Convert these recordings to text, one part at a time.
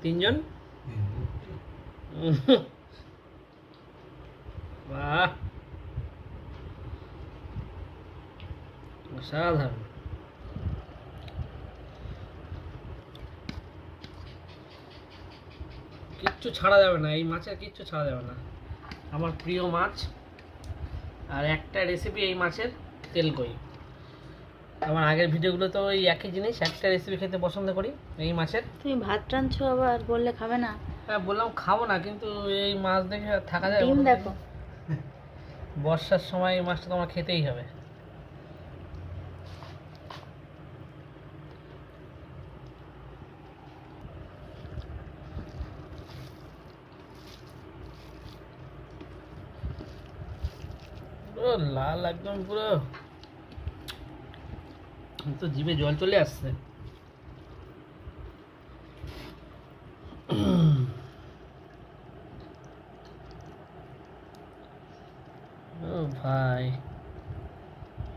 তিনজন? বাহ, অসাধারণ। কিচ্ছু ছাড়া যাবে না, এই মাছের কিচ্ছু ছাড়া যাবে না। আমার প্রিয় মাছ, আর একটা রেসিপি এই মাছের তেলকই। আমার আগের ভিডিওগুলো তো ওই একই জিনিস, একটা রেসিপি খেতে পছন্দ করি এই মাছের। তুমি ভাত রাঁধছো আবার বললে খাবে না? হ্যাঁ বললাম খাবো না, কিন্তু এই মাছ দেখে আর থাকা যায়? ডিম দেখো। বর্ষার সময় এই মাছটা তোমার খেতেই হবে। পুরো লাল একদম, পুরো তো জিভে জল চলে আসছে। ও ভাই,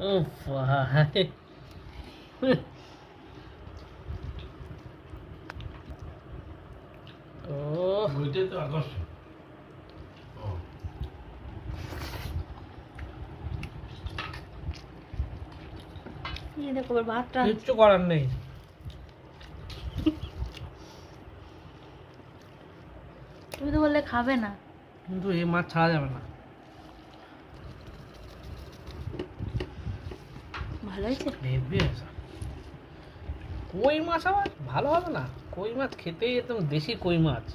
ও ভাই, ও ওইটাই তো আকর্ষণ। এই দেখো আবার ভাত রাঁধ। কিচ্ছু করার নেই। তুমি তো বললে খাবে না। কিন্তু এই মাছ ছাড়া যাবে না। ভালো হয়েছে। হেভি আছে। কই মাছ আবার ভালো হবে না? কই মাছ খেতেই একদম দেশি কই মাছ।